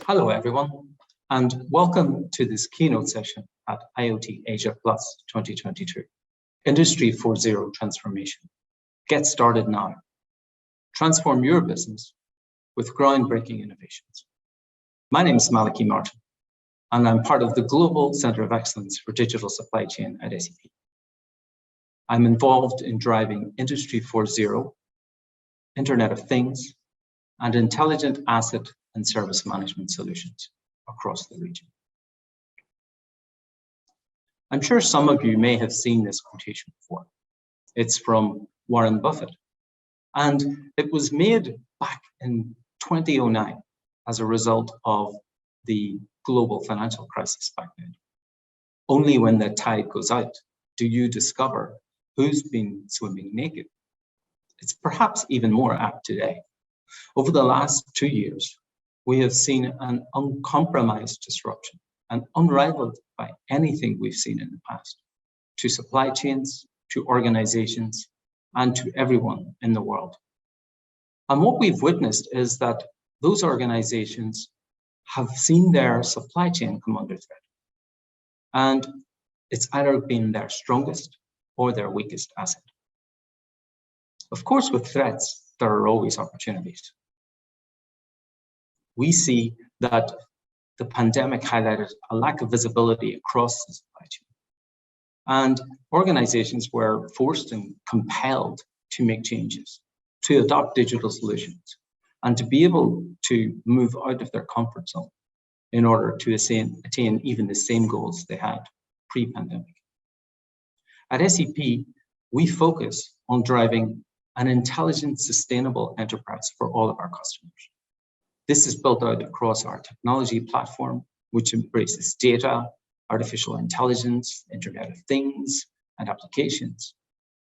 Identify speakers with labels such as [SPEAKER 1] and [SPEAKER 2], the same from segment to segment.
[SPEAKER 1] Hello, everyone, and welcome to this keynote session at IoT Asia Plus 2022, Industry 4.0 Transformation. Get started now. Transform your business with groundbreaking innovations. My name is Maliki Martin, and I'm part of the Global Center of Excellence for Digital Supply Chain at SAP. I'm involved in driving Industry 4.0, Internet of Things, and intelligent asset and service management solutions across the region. I'm sure some of you may have seen this quotation before. It's from Warren Buffett, and it was made back in 2009 as a result of the global financial crisis back then. Only when the tide goes out do you discover who's been swimming naked. It's perhaps even more apt today. Over the last 2 years, we have seen an uncompromised disruption and unrivaled by anything we've seen in the past, to supply chains, to organizations, and to everyone in the world. And what we've witnessed is that those organizations have seen their supply chain come under threat. And it's either been their strongest or their weakest asset. Of course, with threats, there are always opportunities. We see that the pandemic highlighted a lack of visibility across the supply chain. And organizations were forced and compelled to make changes, to adopt digital solutions, and to be able to move out of their comfort zone in order to attain even the same goals they had pre-pandemic. At SAP, we focus on driving an intelligent, sustainable enterprise for all of our customers. This is built out across our technology platform, which embraces data, artificial intelligence, Internet of Things, and applications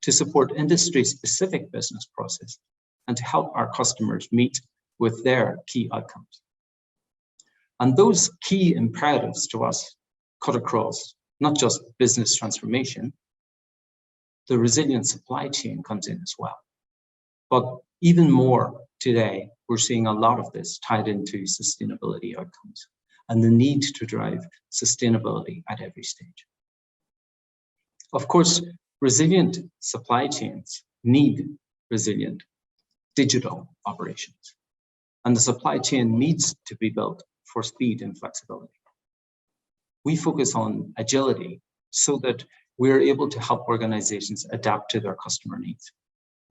[SPEAKER 1] to support industry-specific business processes and to help our customers meet with their key outcomes. And those key imperatives to us cut across not just business transformation, the resilient supply chain comes in as well. But even more today, we're seeing a lot of this tied into sustainability outcomes and the need to drive sustainability at every stage. Of course, resilient supply chains need resilient digital operations, and the supply chain needs to be built for speed and flexibility. We focus on agility so that we're able to help organizations adapt to their customer needs.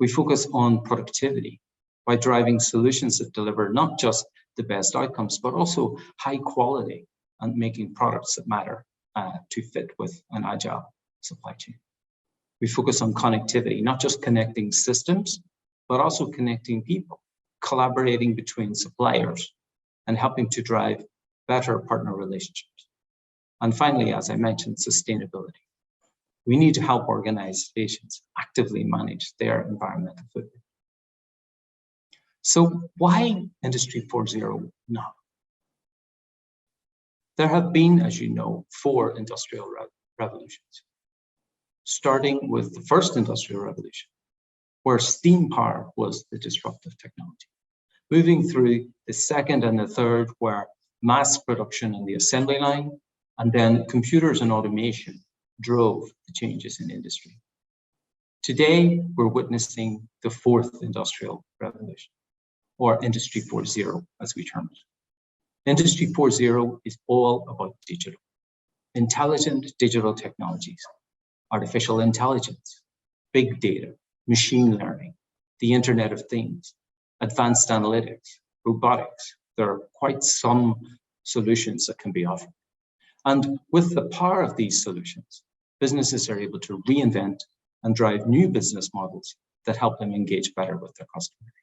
[SPEAKER 1] We focus on productivity by driving solutions that deliver not just the best outcomes, but also high quality and making products that matter to fit with an agile supply chain. We focus on connectivity, not just connecting systems, but also connecting people, collaborating between suppliers, and helping to drive better partner relationships. And finally, as I mentioned, sustainability. We need to help organizations actively manage their environmental footprint. So why Industry 4.0 now? There have been, as you know, 4 industrial revolutions, starting with the first industrial revolution, where steam power was the disruptive technology, moving through the second and the third, where mass production in the assembly line, and then computers and automation drove the changes in industry. Today, we're witnessing the 4th industrial revolution, or Industry 4.0, as we term it. Industry 4.0 is all about digital, intelligent digital technologies, artificial intelligence, big data, machine learning, the Internet of Things, advanced analytics, robotics. There are quite some solutions that can be offered. And with the power of these solutions, businesses are able to reinvent and drive new business models that help them engage better with their customers.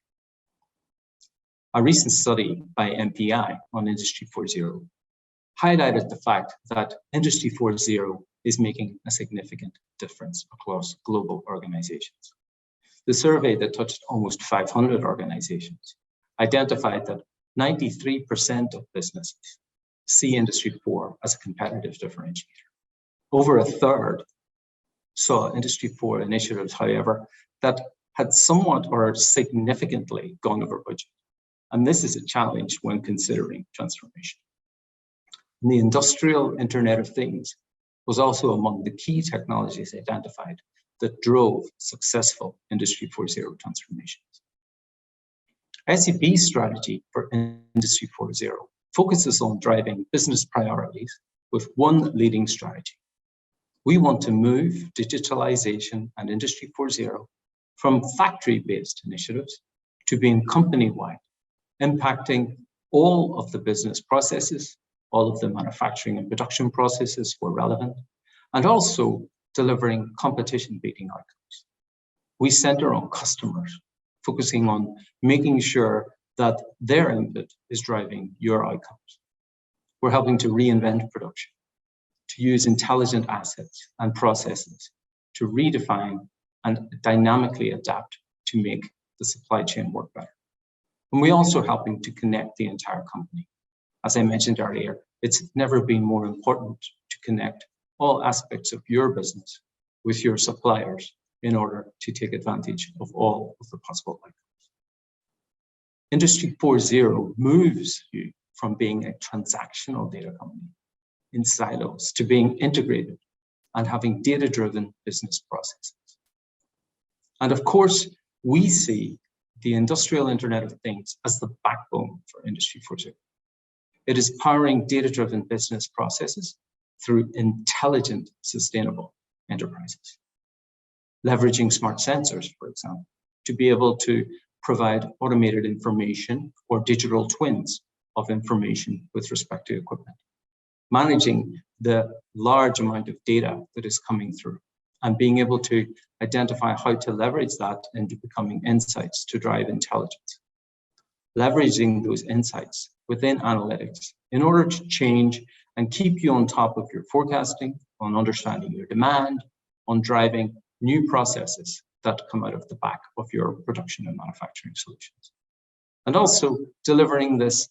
[SPEAKER 1] A recent study by MPI on Industry 4.0 highlighted the fact that Industry 4.0 is making a significant difference across global organizations. The survey that touched almost 500 organizations identified that 93% of businesses see Industry 4 as a competitive differentiator. Over a third saw Industry 4 initiatives, however, that had somewhat or significantly gone over budget. And this is a challenge when considering transformation. And the industrial Internet of Things was also among the key technologies identified that drove successful Industry 4.0 transformations. SAP's strategy for Industry 4.0 focuses on driving business priorities with one leading strategy. We want to move digitalization and Industry 4.0 from factory-based initiatives to being company-wide, impacting all of the business processes, all of the manufacturing and production processes where relevant, and also delivering competition-beating outcomes. We center on customers, focusing on making sure that their input is driving your outcomes. We're helping to reinvent production, to use intelligent assets and processes to redefine and dynamically adapt to make the supply chain work better. And we're also helping to connect the entire company. As I mentioned earlier, it's never been more important to connect all aspects of your business with your suppliers in order to take advantage of all of the possible outcomes. Industry 4.0 moves you from being a transactional data company in silos to being integrated and having data-driven business processes. And of course, we see the industrial Internet of Things as the backbone for Industry 4.0. It is powering data-driven business processes through intelligent, sustainable enterprises. Leveraging smart sensors, for example, to be able to provide automated information or digital twins of information with respect to equipment. Managing the large amount of data that is coming through and being able to identify how to leverage that into becoming insights to drive intelligence. Leveraging those insights within analytics in order to change and keep you on top of your forecasting, on understanding your demand, on driving new processes that come out of the back of your production and manufacturing solutions. And also delivering this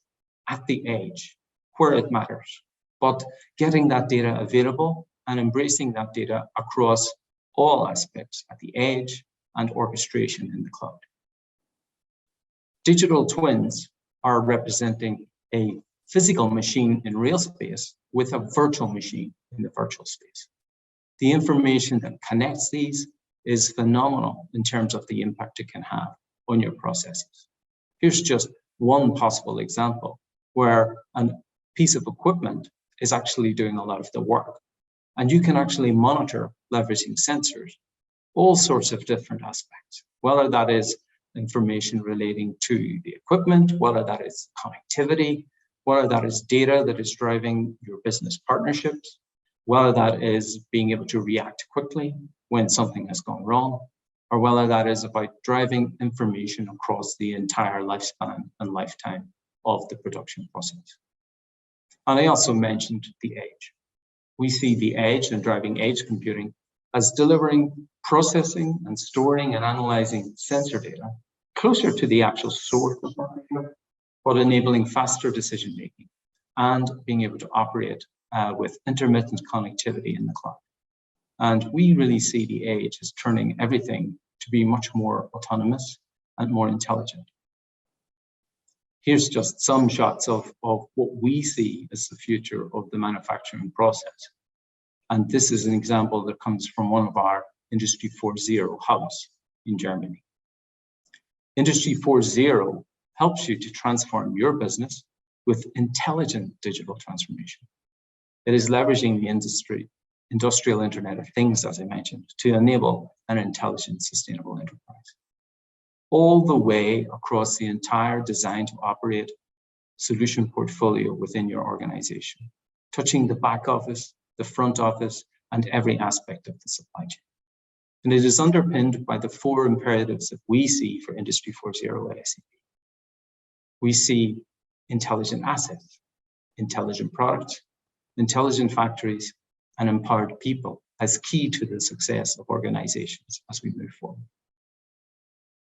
[SPEAKER 1] at the edge where it matters, but getting that data available and embracing that data across all aspects at the edge and orchestration in the cloud. Digital twins are representing a physical machine in real space with a virtual machine in the virtual space. The information that connects these is phenomenal in terms of the impact it can have on your processes. Here's just one possible example where a piece of equipment is actually doing a lot of the work. And you can actually monitor, leveraging sensors, all sorts of different aspects, whether that is information relating to the equipment, whether that is connectivity, whether that is data that is driving your business partnerships, whether that is being able to react quickly when something has gone wrong, or whether that is about driving information across the entire lifespan and lifetime of the production process. And I also mentioned the edge. We see the edge and driving edge computing as delivering, processing, and storing and analyzing sensor data closer to the actual source of data, but enabling faster decision-making and being able to operate with intermittent connectivity in the cloud. And we really see the edge as turning everything to be much more autonomous and more intelligent. Here's just some shots of what we see as the future of the manufacturing process. And this is an example that comes from one of our Industry 4.0 hubs in Germany. Industry 4.0 helps you to transform your business with intelligent digital transformation. It is leveraging the industrial Internet of Things, as I mentioned, to enable an intelligent, sustainable enterprise. All the way across the entire design to operate solution portfolio within your organization, touching the back office, the front office, and every aspect of the supply chain. And it is underpinned by the 4 imperatives that we see for Industry 4.0 at SAP. We see intelligent assets, intelligent products, intelligent factories, and empowered people as key to the success of organizations as we move forward.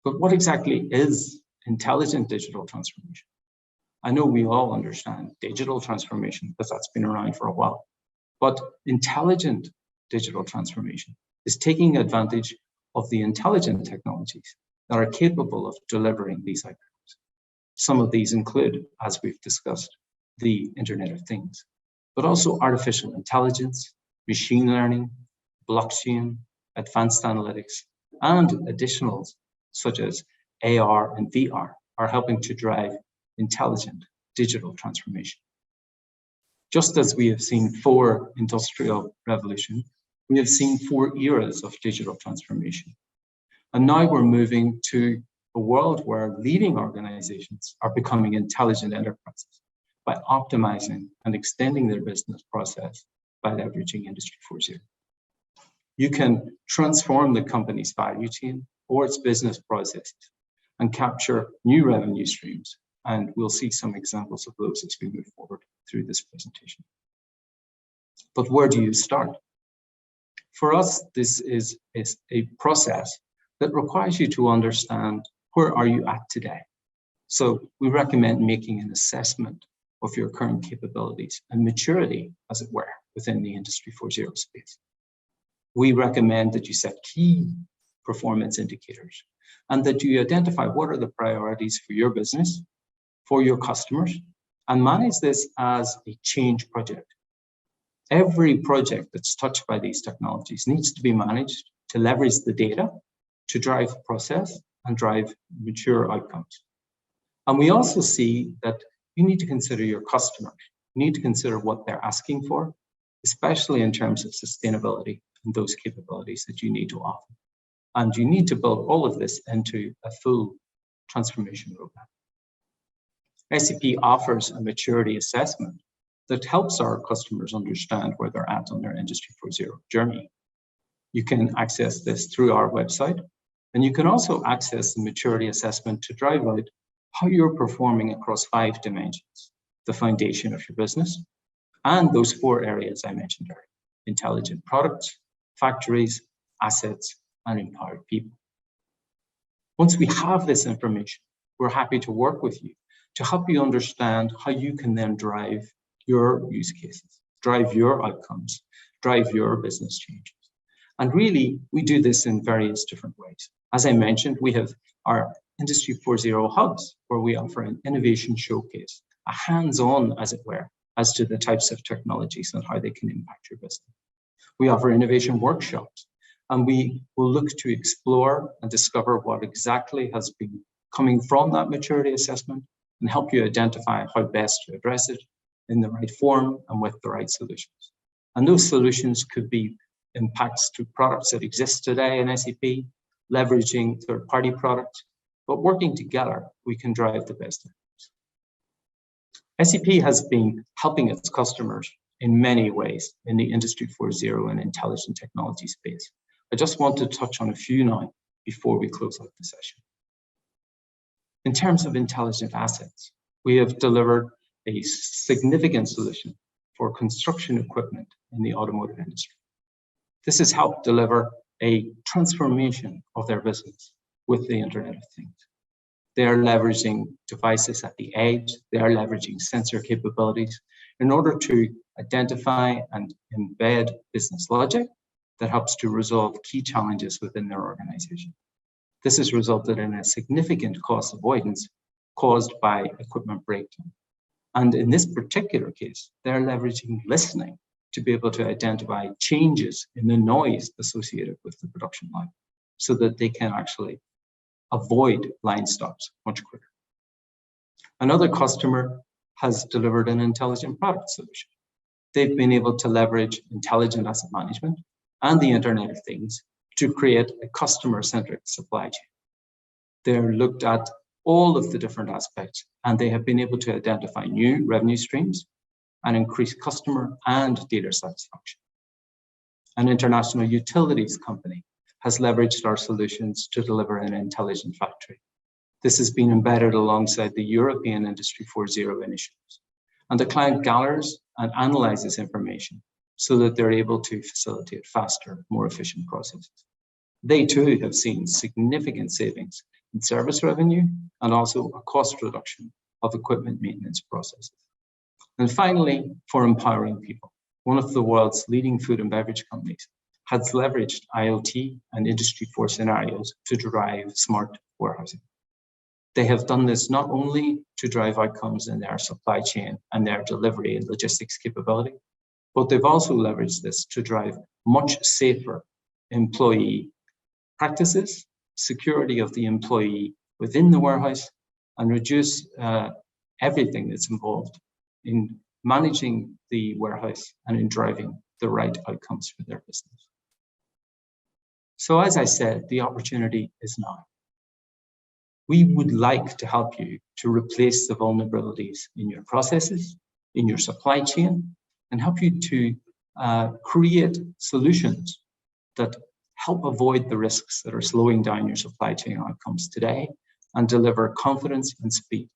[SPEAKER 1] But what exactly is intelligent digital transformation? I know we all understand digital transformation because that's been around for a while, but intelligent digital transformation is taking advantage of the intelligent technologies that are capable of delivering these outcomes. Some of these include, as we've discussed, the Internet of Things, but also artificial intelligence, machine learning, blockchain, advanced analytics, and additionals such as AR and VR are helping to drive intelligent digital transformation. Just as we have seen 4 industrial revolutions, we have seen 4 eras of digital transformation. And now we're moving to a world where leading organizations are becoming intelligent enterprises by optimizing and extending their business process by leveraging Industry 4.0. You can transform the company's value chain or its business processes and capture new revenue streams. And we'll see some examples of those as we move forward through this presentation. But where do you start? For us, this is a process that requires you to understand where are you at today. So we recommend making an assessment of your current capabilities and maturity, as it were, within the Industry 4.0 space. We recommend that you set key performance indicators and that you identify what are the priorities for your business, for your customers, and manage this as a change project. Every project that's touched by these technologies needs to be managed to leverage the data to drive process and drive mature outcomes. And we also see that you need to consider your customers. You need to consider what they're asking for, especially in terms of sustainability and those capabilities that you need to offer. And you need to build all of this into a full transformation roadmap. SAP offers a maturity assessment that helps our customers understand where they're at on their Industry 4.0 journey. You can access this through our website, and you can also access the maturity assessment to drive out how you're performing across 5 dimensions: the foundation of your business, and those 4 areas I mentioned earlier: intelligent products, factories, assets, and empowered people. Once we have this information, we're happy to work with you to help you understand how you can then drive your use cases, drive your outcomes, drive your business changes. And really, we do this in various different ways. As I mentioned, we have our Industry 4.0 hubs, where we offer an innovation showcase, a hands-on, as it were, as to the types of technologies and how they can impact your business. We offer innovation workshops, and we will look to explore and discover what exactly has been coming from that maturity assessment and help you identify how best to address it in the right form and with the right solutions. And those solutions could be impacts to products that exist today in SAP, leveraging third-party products, but working together, we can drive the best outcomes. SAP has been helping its customers in many ways in the Industry 4.0 and intelligent technology space. I just want to touch on a few now before we close out the session. In terms of intelligent assets, we have delivered a significant solution for construction equipment in the automotive industry. This has helped deliver a transformation of their business with the Internet of Things. They are leveraging devices at the edge. They are leveraging sensor capabilities in order to identify and embed business logic that helps to resolve key challenges within their organization. This has resulted in a significant cost avoidance caused by equipment breakdown. And in this particular case, they're leveraging listening to be able to identify changes in the noise associated with the production line so that they can actually avoid line stops much quicker. Another customer has delivered an intelligent product solution. They've been able to leverage intelligent asset management and the Internet of Things to create a customer-centric supply chain. They're looked at all of the different aspects, and they have been able to identify new revenue streams and increase customer and dealer satisfaction. An international utilities company has leveraged our solutions to deliver an intelligent factory. This has been embedded alongside the European Industry 4.0 initiatives. And the client gathers and analyzes information so that they're able to facilitate faster, more efficient processes. They too have seen significant savings in service revenue and also a cost reduction of equipment maintenance processes. And finally, for empowering people, one of the world's leading food and beverage companies has leveraged IoT and Industry 4 scenarios to drive smart warehousing. They have done this not only to drive outcomes in their supply chain and their delivery and logistics capability, but they've also leveraged this to drive much safer employee practices, security of the employee within the warehouse, and reduce everything that's involved in managing the warehouse and in driving the right outcomes for their business. So as I said, the opportunity is now. We would like to help you to replace the vulnerabilities in your processes, in your supply chain, and help you to create solutions that help avoid the risks that are slowing down your supply chain outcomes today and deliver confidence and speed.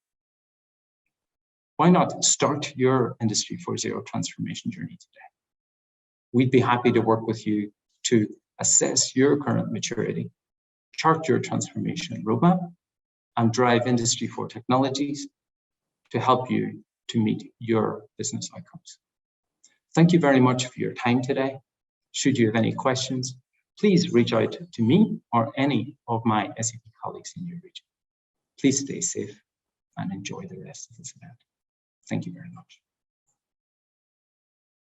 [SPEAKER 1] Why not start your Industry 4.0 transformation journey today? We'd be happy to work with you to assess your current maturity, chart your transformation roadmap, and drive Industry 4 technologies to help you to meet your business outcomes. Thank you very much for your time today. Should you have any questions, please reach out to me or any of my SAP colleagues in your region. Please stay safe and enjoy the rest of this event. Thank you very much.